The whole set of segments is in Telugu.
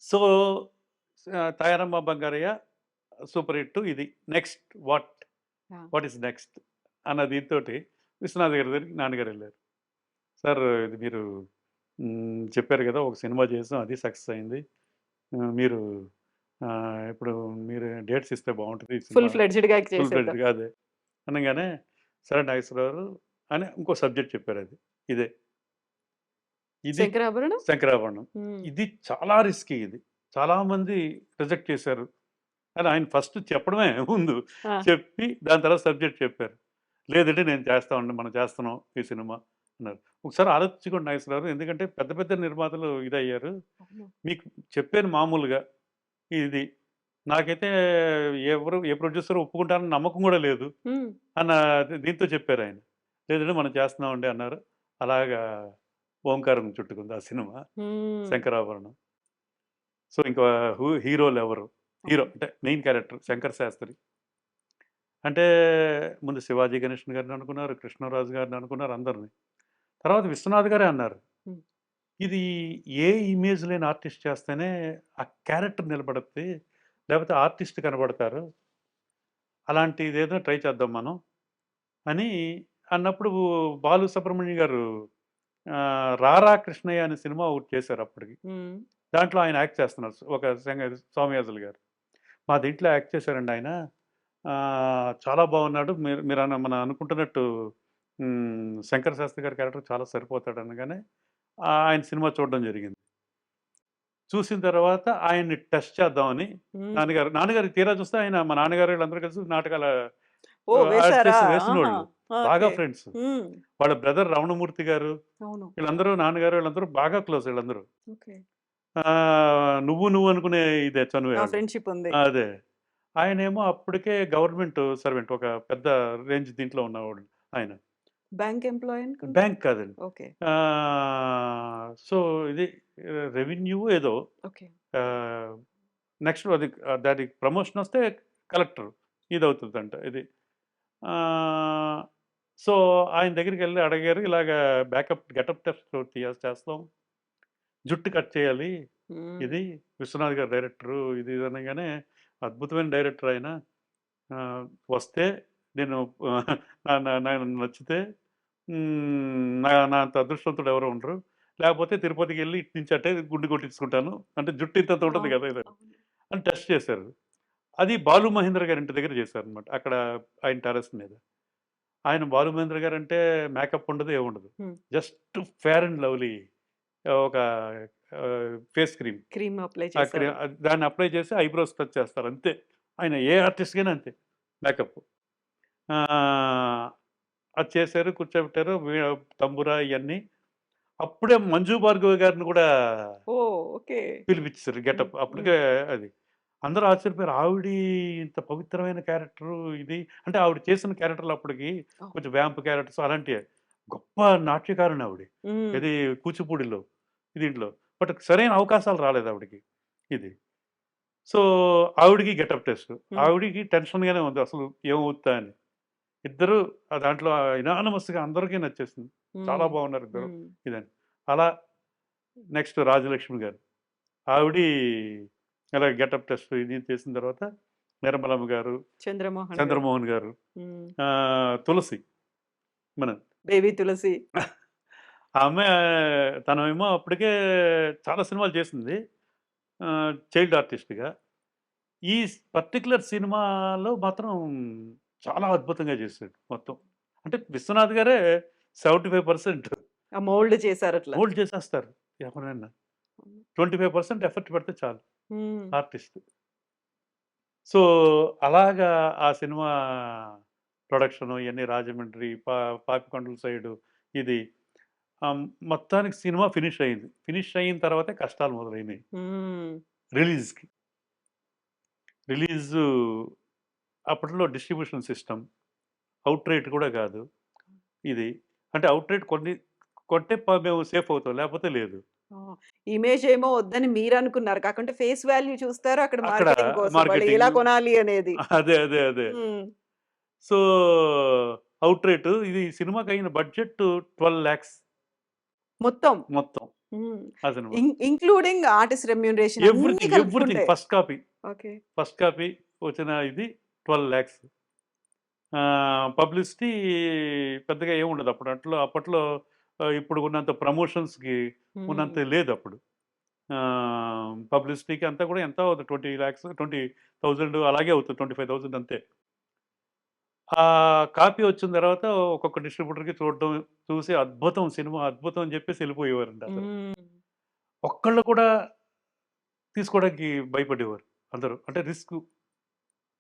So, 'Tayaramma Bangarayya' super hit. ఇది నెక్స్ట్ వాట్? ఆ! What is next? అన్న దీనితోటి విశ్వనాథ్ గారి దగ్గరికి నాన్నగారెళ్లారు. సార్ ఇది మీరు చెప్పారు గదా! ఒక సినిమా చేసాం. అది సక్సెస్ అయింది. మీరు ఇప్పుడు మీరు డేట్స్ ఇస్తే బావుంటది. ఈ ఫుల్ సినిమా ఫ్లెడ్జ్డ్‌గా ఫుల్ చేసేద్దాం. ఫ్లెడ్జ్‌గా అదే. అనంగానే సరే నాగేశ్వరరావు అని ఇంకో సబ్జెక్ట్ చెప్పారది. ఇదే. ఇది 'శంకరాభరణం'? 'శంకరాభరణం.' హ్మ్. ఇది చాలా రిస్కీ ఇది. చాలామంది రిజెక్ట్ చేశారు. కానీ ఆయన ఫస్ట్ చెప్పడమే ముందు. ఆ! చెప్పి దాని తర్వాత సబ్జెక్ట్ చెప్పారు. లేదండి నేను చేస్తామండి. మనం చేస్తున్నాం ఈ సినిమా అన్నారు. ఒకసారి ఆలోచించుకోండి నాగేశ్వరరావు గారు. ఎందుకంటే పెద్ద పెద్ద నిర్మాతలు ఇదయ్యారు. అవును. మీకు చెప్పాను మామూలుగా ఇది. నాకైతే ఎవరు ఏ ప్రొడ్యూసర్ ఒప్పుకుంటారని నమ్మకం గూడా లేదు. హ్మ్. అన్న దీంతో చెప్పారాయన. లేదండి మనం చేస్తున్నామండి అన్నారు. అలాగా ఓంకారం చుట్టుకుంది ఆ సినిమా హ్మ్. 'శంకరాభరణం.' సో, ఇంకా హీరోలెవరు? Hero okay. అంటే మెయిన్ క్యారెక్టర్ 'శంకర్ శాస్త్రి.' అంటే ముందు 'శివాజీ గణేషన్' గారిని అనుకున్నారు, 'కృష్ణరాజు' గారిని అనుకున్నారు అందరిని. తర్వాత విశ్వనాథ్ గారే అన్నారు. హ్మ్. ఇది ఏ ఇమేజ్ లేని ఆర్టిస్ట్ చేస్తేనే ఆ క్యారెక్టర్ నిలబడుద్ది. లేకపోతే ఆర్టిస్ట్ కనబడతారు. అలాంటిదేదో ట్రై చేద్దాం మనం అని అన్నప్పుడు బాలు సుబ్రహ్మణ్యం గారు 'రారా కృష్ణయ్య' అనే సినిమా ఒకటి చేశారు అప్పటికి. హ్మ్. దాంట్లో ఆయన యాక్ట్ చేస్తున్నారు. ఒక సోమయాజులు గారు. మా దీంట్లో యాక్ట్ చేశారండి ఆయన. చాలా బాగున్నాడు. మీరు మీరన్న మనం అనుకుంటున్నట్టు 'శంకర్ శాస్త్రి' గారి క్యారెక్టర్ చాలా సరిపోతాడు అనగానే ఆయన సినిమా చూడడం జరిగింది. చూసిన తర్వాత ఆయన్ని టెస్ట్ చేద్దామని హ్మ్. నాన్నగారికి తీరా చూస్తే ఆయన మా నాన్నగారు వీళ్ళందరూ కలిసి నాటకాల ఓహ్! వేశారా? ఆర్టిస్ట్ ఆహా! వేసినోళ్ళు. బాగా ఓకే. ఫ్రెండ్స్. హ్మ్. వాళ్ళ బ్రదర్ రమణమూర్తి గారు అవును. వీళ్ళందరూ నాన్నగారు వీళ్ళందరూ బాగా క్లోజ్ వీళ్ళందరూ. ఓకే. నువ్వు అనుకునే ఇదే చనువే ఆ ఆళ్ళు. ఫ్రెండ్‌షిప్ ఉంది. అదే. ఆయనేమో అప్పటికే గవర్నమెంట్ సర్వెంట్. ఒక పెద్ద రేంజ్ దీంట్లో ఉన్నవాడు ఆయన. బ్యాంక్ ఎంప్లాయీ అనుకుంటా? బ్యాంక్ కాదండి. ఓకే. సో, ఇది రెవెన్యూ ఏదో ఓకే. ఆహ్, నెక్స్ట్ అది దానికి ప్రమోషనొస్తే కలెక్టర్ ఇదవుతదంట ఇది. ఆహ్, సో, ఆయన దగ్గరికెళ్ళి అడిగారు. ఇలాగా గెటప్ టెస్ట్ చేస్తాం. జుట్టు కట్ చేయాలి. హ్మ్. ఇది విశ్వనాథ్ గారు డైరెక్టరు. ఇది అనంగానే అద్భుతమైన డైరెక్టర్ ఆయన. ఆహ్, వస్తే నేను నాకు నచ్చితే నా అంత అదృష్టవంతుడు ఎవరు ఉండరు. లేకపోతే తిరుపతికెళ్ళి ఇటు నుంచి అట్టే గుండు కొట్టించుకుంటాను. అంటే జుట్టు ఇంతంత ఉంటది అవును. కదా! ఇది అవును. అని టెస్ట్ చేశారు. అది బాలు మహేంద్ర గారి ఇంటి దగ్గర చేశారనమాట. అక్కడ ఆయన టెర్రస్ మీద. ఆయన బాలు మహేంద్ర గారంటే మేకప్ ఉండదు, ఏముండదు. హ్మ్. జస్ట్ ఫెయిర్ అండ్ లవ్లీ ఒక ఫేస్ క్రీమ్. క్రీమ్ అప్లై ఆ చేశారు. దాన్ని అప్లై చేసి ఐబ్రోస్ టచ్ చేస్తారు అంతే. ఆయన ఏ ఆర్టిస్ట్‌కైనా అంతే మేకప్. ఆహ్, అది చేశారు, కూర్చోబెట్టారు. తంబుర ఇయన్నీ. అప్పుడే 'మంజు భార్గవి' గారిని కూడా ఓహ్! ఓకే. పిలిపిచ్చేసారు హ్మ్. గెటప్. హ్మ్. అప్పటికే అది. అందరూ ఆశ్చర్యపోయారు. ఇంత పవిత్రమైన క్యారెక్టరు ఇది అంటే ఆవిడ చేసిన క్యారెక్టర్‌లు అప్పటికి ఓహ్! కొంచెం వ్యాంప్ క్యారెక్టర్స్ అలాంటియే. గొప్ప నాట్యకారిణి ఆవిడ. హ్మ్. ఏది కూచిపూడిలో, దీంట్లో. బట్ సరైన అవకాశాలు రాలేదు ఆవిడకి. ఇది. సో, ఆవిడకి గెటప్ టెస్ట్. హ్మ్. ఆవిడకి టెన్షన్‌గానే ఉంది. అసలు ఏమవుద్దా అని. ఇద్దరు దాంట్లో యునానిమస్‌గా అందరికీ నచ్చేసింది. చాలా హ్మ్. బాగున్నారు ఇద్దరు హ్మ్. ఇదని. అలా నెక్స్ట్ రాజలక్ష్మి గారు. ఆవిడి అలా గెటప్ టెస్ట్ ఇది చేసిన తర్వాత నిర్మలమ్మ గారు, చంద్రమోహన్ గారు. చంద్రమోహన్ గారు, హ్మ్. తులసి మన బేబీ తులసి. ఆ అమ్మాయి తనేమో అప్పటికే చాలా సినిమాలు చేసింది. చైల్డ్ ఆర్టిస్ట్‌గా. ఈ పర్టిక్యులర్ సినిమాలో మాత్రం చాలా అద్భుతంగా చేసాడు మొత్తం. అంటే విశ్వనాథ్ గారే 75% ఆ మోల్డ్ చేశారట్లా. హోల్డ్ చేసేస్తారు ఎవరైనా. 25% ఎఫర్ట్ పెడితే చాలు హ్మ్. ఆర్టిస్ట్. సో, అలాగా ఆ సినిమా ప్రొడక్షను ఇయన్నీ రాజమండ్రి, పాపికొండల సైడు ఇది. మొత్తానికి సినిమా ఫినిష్ అయింది. ఫినిష్ అయిన తర్వాతే కష్టాలు మొదలైనయి హ్మ్. రిలీజ్‌కి. రిలీజు అప్పట్లో డిస్ట్రిబ్యూషన్ సిస్టమ్. ఔట్ రేట్ కూడా కాదు ఇది. అంటే ఔట్ రేట్ కొంటే మేము సేఫ్ అవుతాం. లేకపోతే లేదు. ఆ! ఇమేజ్ ఏమో వద్దని మీరనుకున్నారు. కాకుంటే ఫేస్ వాల్యూ చూస్తారు అక్కడ అక్కడ మార్కెటింగ్ కోసం. వాళ్ళు ఎలా మార్కెటింగు కొనాలి అనేది. అదే. హ్మ్. సో, ఔట్ రేట్ ఇది సినిమాకయిన బడ్జెట్ 12,00,000 మొత్తం. మొత్తం. హ్మ్. ఆ సినిమా. ఇంక్లూడింగ్ ఆర్టిస్ట్ రెమ్యూనరేషన్ అన్నీ ఎవ్రీథింగ్ కలుపుకుంటే. First copy. Okay. First copy వచ్చిన ఇది 12,00,000. పబ్లిసిటీ పెద్దగా ఏముండదు అప్పుడు. అప్పట్లో ఇప్పుడు ఉన్నంత ప్రమోషన్స్‌కి హ్మ్. ఉన్నంత లేదప్పుడు. పబ్లిసిటీకి అంతా కూడా ఎంత అవుతుంది 20,00,000 20,000 అలాగే అవుతుంది. 25,000 అంతే. ఆ కాపీ వచ్చిన తర్వాత ఒక్కొక్క డిస్ట్రిబ్యూటర్‌కి చూడడం, చూసి అద్భుతం సినిమా అద్భుతం అని చెప్పేసి వెళ్ళిపోయేవారండి అసలు. హ్మ్. ఒక్కళ్ళు కూడా తీసుకోవడానికి భయపడేవారు అందరూ. అంటే రిస్కు.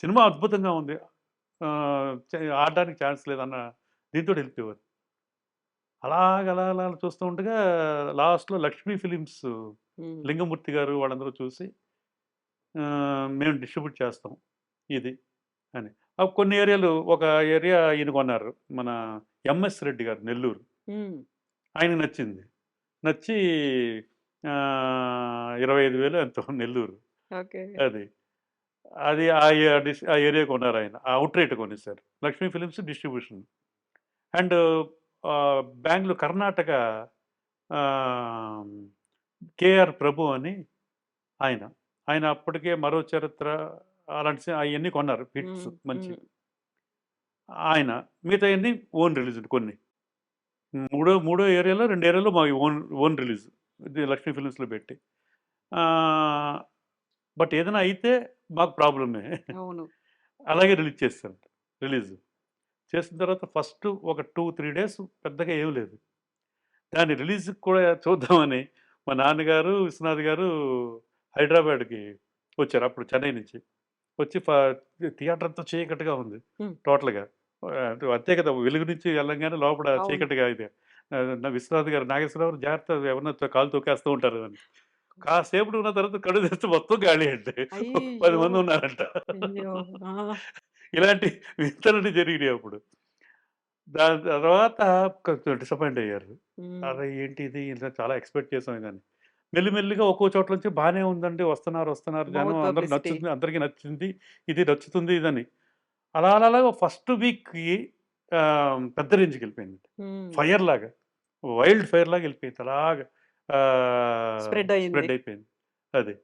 సినిమా అద్భుతంగా ఉంది. ఆడడానికి ఛాన్స్ లేదన్న దీంతోటి వెళ్ళిపోయేవారు. అలా చూస్తూ ఉండగా లాస్ట్‌లో లక్ష్మీ ఫిలిమ్స్ హ్మ్. లింగమూర్తి గారు వాళ్ళందరూ చూసి మేము డిస్ట్రిబ్యూట్ చేస్తాం ఇది అని. కొన్ని ఏరియాలు ఒక ఏరియా ఈయన కొన్నారు. మన ఎంఎస్ రెడ్డి గారు నెల్లూరు. హ్మ్. ఆయనకి నచ్చింది. నచ్చి 25,000 ఎంతో నెల్లూరు. ఓకే. అది. అది ఆ ఏరియా కొన్నారాయన. ఔట్‌రేట్ కొనేసారు. Lakshmi films distribution. And Bengaluru Karnataka ah, KR ప్రభు అని ఆయన. ఆయన అప్పటికే 'మరో చరిత్ర' అలాంటి అయన్నీ కొన్నారు హిట్స్ హ్మ్. మంచి. హ్మ్. ఆయన. మిగతాయన్నీ ఓన్ రిలీజ్‌లు కొన్ని. మూడో ఏరియాలో 2 ఏరియాలో మావి ఓన్ రిలీజ్. ఇది లక్ష్మీ ఫిలిమ్స్‌లో పెట్టి. ఆహ్, బట్ ఏదైనా అయితే మాకు ప్రాబ్లమే. అవును. అలాగే రిలీజ్ చేసేసారు. రిలీజ్. చేసిన తర్వాత ఫస్ట్ ఒక 2, 3 డేస్ పెద్దగా ఏమి లేదు. దాని రిలీజ్‌కి కూడా చూద్దామని మా నాన్నగారు, విశ్వనాథ్ గారు హైదరాబాద్‌కి వచ్చారు. అప్పుడు చెన్నై నుంచి. వచ్చి థియేటర్ అంతా చీకటిగా ఉంది హ్మ్. టోటల్‌గా. అంతే కదా! వెలుగు నుంచి వెళ్ళంగానే లోపల అవును. చీకటిగా ఇది. విశ్వనాథ్ గారు, నాగేశ్వరరావు జాగ్రత్త ఎవరైనా కాలు తొక్కేస్తూ ఉంటారు అని. కాసేపటి ఉన్న తర్వాత కళ్ళు తెరిస్తే మొత్తం ఖాళీ అండి. 10 అయ్యో! మంది ఉన్నారంట. అయ్యో! ఆ! ఇలాంటి వింతలన్నీ జరిగినాయి అప్పుడు. దాని తర్వాత కొంచెం డిసప్పాయింట్ అయ్యారు. హ్మ్. అరె! ఏంటి ఇది ఇంత చాలా ఎక్స్‌పెక్ట్ చేసాం ఇదని. మెల్లిమెల్లిగా ఒక్కో చోట్ల నుంచి బానే ఉందండి. వస్తున్నారు జనం మౌత్ పబ్లిసిటీ. అందరికి నచ్చింది. ఇది నచ్చుతుంది ఇదని. అలా ఫస్ట్ వీక్‌కి పెద్ద రేంజ్‌కెళ్ళిపోయింది. హ్మ్. ఫైర్‌లాగా. వైల్డ్ ఫైర్‌లాగా ఎళ్ళిపోయింది. అలాగా స్ప్రెడ్ అయింది. స్ప్రెడ్ అయిపోయింది. అది.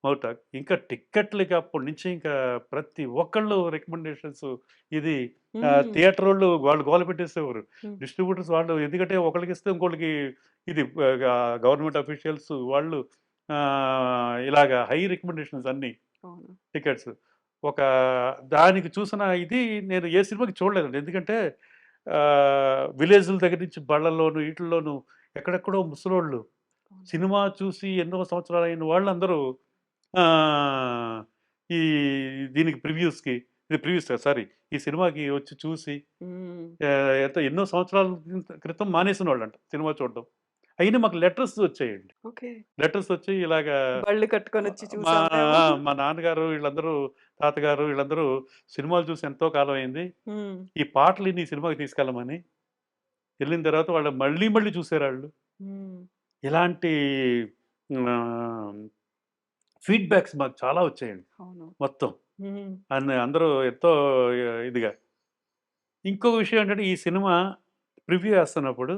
మౌటాక్. ఇంకా టిక్కెట్లకి అప్పటి నుంచి ఇంకా ప్రతి ఒక్కళ్ళు రికమెండేషన్స్ ఇది హ్మ్. థియేటరోళ్ళు వాళ్ళు గోల పెట్టేసేవారు. హ్మ్. డిస్ట్రిబ్యూటర్స్ వాళ్ళు ఎందుకంటే ఒకళ్ళకిస్తే ఇంకోళ్ళకి ఇది గవర్నమెంట్ అఫీషియల్స్ వాళ్ళు ఇలాగా హై రికమెండేషన్స్ అన్నీ అవును. టికెట్స్. ఒక దానికి చూసిన ఇది నేను ఏ సినిమాకి చూడలేదండి. ఎందుకంటే విలేజ్‌ల దగ్గర నుంచి బళ్ళల్లోను, ఈటిల్లోను ఎక్కడెక్కడో ముసలోళ్ళు అవును. సినిమా చూసి ఎన్నో సంవత్సరాలైన వాళ్ళందరూ ఆహ్, ఈ దీనికి ప్రివ్యూస్‌కి ఇది ప్రివ్యూస్ కాదు సారీ. ఈ సినిమాకి వచ్చి చూసి హ్మ్. ఎన్నో సంవత్సరాల క్రితం మానేసినోళ్ళంట సినిమా చూడడం. అయినా మాకు లెటర్స్ వచ్చాయండి. ఓకే. లెటర్స్ వచ్చి ఇలాగా బళ్ళు కట్టుకొనొచ్చి మా చూసాం మేము. మా నాన్నగారు వీళ్ళందరూ తాతగారు వీళ్ళందరూ సినిమాలు చూసి ఎంతో కాలం అయింది. హ్మ్. ఈ పాటలు ఇని ఈ సినిమాకి తీసుకెళ్ళమని. ఎళ్ళిన తర్వాత వాళ్ళు మళ్ళీ చూసారాళ్ళు. హ్మ్. ఇలాంటి ఆహ్, ఫీడ్‌బ్యాక్స్ మాకు చాలా వచ్చాయండి అవును. మొత్తం. హ్మ్. అందరూ ఎంతో ఇదిగా. ఇంకో విషయం ఏంటంటే ఈ సినిమా ప్రివ్యూ ఏస్తున్నప్పుడు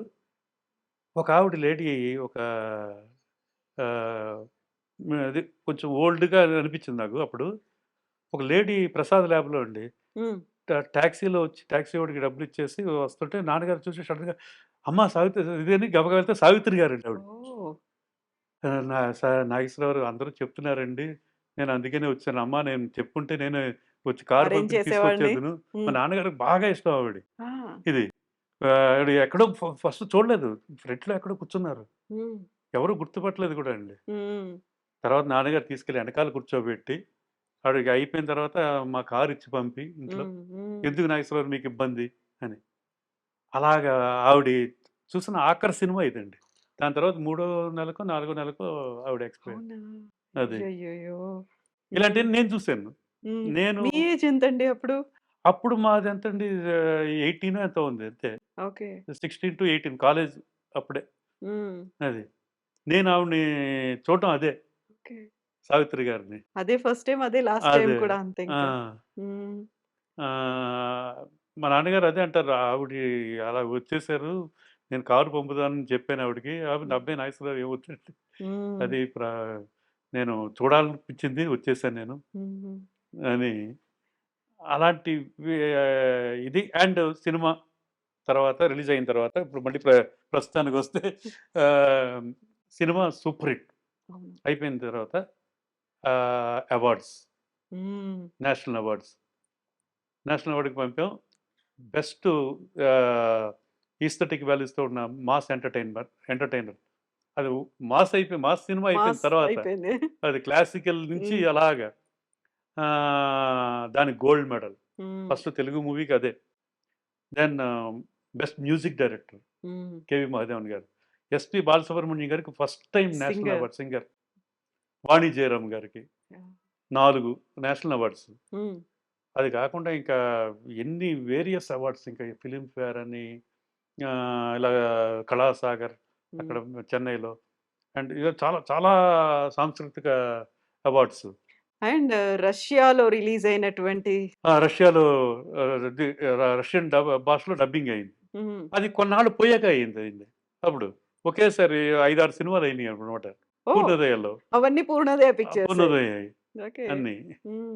ఒక ఆవిడ లేడీ ఒక ఆహ్, అది కొంచెం ఓల్డ్‌గా అనిపించింది నాకు అప్పుడు. ఒక లేడీ ప్రసాద్ ల్యాబ్‌లో అండి. హ్మ్. టాక్సీలో వచ్చి టాక్సీ వాడికి డబ్బులిచ్చేసి వస్తుంటే నాన్నగారు చూసి సడెన్‌గా అమ్మ సావిత్రి ఇదని గబగబా వెళ్తే సావిత్రి గారండి ఆవిడ. ఓహ్! నా నాగేశ్వరరావు అందరూ చెప్తున్నారండి. నేను అందుకనే వచ్చాను. అమ్మ నేను చెప్పుంటే నేనే వచ్చి కారు అరేంజ్ పంపించి చేసేవాడిని. తీసుకొచ్చేదును. మా హ్మ్. నాన్నగారికి బాగా ఇష్టం ఆవిడ. ఆ! ఇది. ఆవిడ ఎక్కడో ఫస్ట్ చూడలేదు. ఫ్రంట్‌లో ఎక్కడో కూర్చున్నారు. హ్మ్. ఎవరు గుర్తుపట్టలేదు కూడా అండి. హ్మ్. తర్వాత నాన్నగారు తీసుకెళ్ళి ఎనకాల కూర్చోబెట్టి, ఆవిడకి అయిపోయిన తర్వాత మా కారు ఇచ్చి పంపి ఇంట్లో, హ్మ్. హ్మ్. "ఎందుకు నాగేశ్వరరావు మీకు ఇబ్బంది" అని. అలాగా ఆవిడ చూసిన ఆఖరి సినిమా ఇదండి. దాని తర్వాత మూడో నెలకో, నాలుగో నెలకో ఆవిడ ఎక్స్‌పైర్. అవునా? అది. అయ్యయ్యయ్యో! హ్మ్. ఇలాంటియన్ని నేను చూసాను. హ్మ్. నేను మీ ఏజ్ ఎంతండి అప్పుడు? అప్పుడు మాదెంతండి 18 ఎంతో ఉంది అంతే. ఓకే. 16-18 కాలేజ్ అప్పుడే. హ్మ్. అది. నేను ఆవిడని చూడటం అదే. ఓకే. సావిత్రి గారిని. అదే ఫస్ట్ టైమ్, అదే లాస్ట్ టైమ్ అదే. కూడా అంతే ఆ! ఇంకా. హ్మ్. మా నాన్నగారు అదే అంటారు. ఆవిడ అలా వచ్చేసారు. నేను కారు పంపుతానని చెప్పాను ఆవిడకి. ఆమె హ్మ్. అబ్బాయి నాగేశ్వరరావు ఏమొద్దండి. హ్మ్. అది నేను చూడాలనిపించింది వచ్చేసాను నేను హుహు. అని. అలాంటి ఇది అండ్ సినిమా తర్వాత రిలీజ్ అయిన తర్వాత ఇప్పుడు మళ్ళీ ప్రస్తుతానికొస్తే ఆహ్, సినిమా సూపర్ హిట్ అవును. అయిపోయిన తర్వాత awards, hmm. National awards. National అవార్డ్‌కి పంపాం. బెస్ట్ ఆహ్, ఈస్థెటిక్ వాల్యూస్‌తో ఉన్న మాస్ ఎంటర్‌టైనర్. అది మాస్ సినిమా అయిపోయిన మాస్ తర్వాత అయిపోయింది. అది క్లాసికల్ నుంచి హ్మ్. అలాగా దానికి gold medal. Hmm. First Telugu మూవీకి అదే. Then best music director hmm. KV Mahadevan గారు. ఎస్‌పి బాలసుబ్రహ్మణ్యం గారికి first time national singer. Award singer. Vani Jayaram గారికి యాహ్! 4 national awards. హ్మ్. అది కాకుండా ఇంకా ఎన్ని వేరియస్ అవార్డ్స్ ఇంకా ఫిల్మ్‌ఫేర్ అని ఇలాగా కళాసాగర్ హ్మ్. అక్కడ చెన్నైలో అండ్ ఇగ చాలా చాలా సాంస్కృతిక అవార్డ్స్. అండ్ రష్యాలో రిలీజ్ అయినటువంటి రష్యాలో రష్యన్ భాషలో డబ్బింగ్ అయింది. హ్మ్. అది కొన్నాళ్ళు పోయాక అయింది. అప్పుడు ఒకేసారి 5, 6 సినిమాలు అయినాయి అన్నమాట. ఓహ్! పూర్ణోదయాల్లో. అవన్నీ పూర్ణోదయ పిక్చర్సే. పూర్ణోదయ్ ఓకే. అన్నీ. హ్మ్.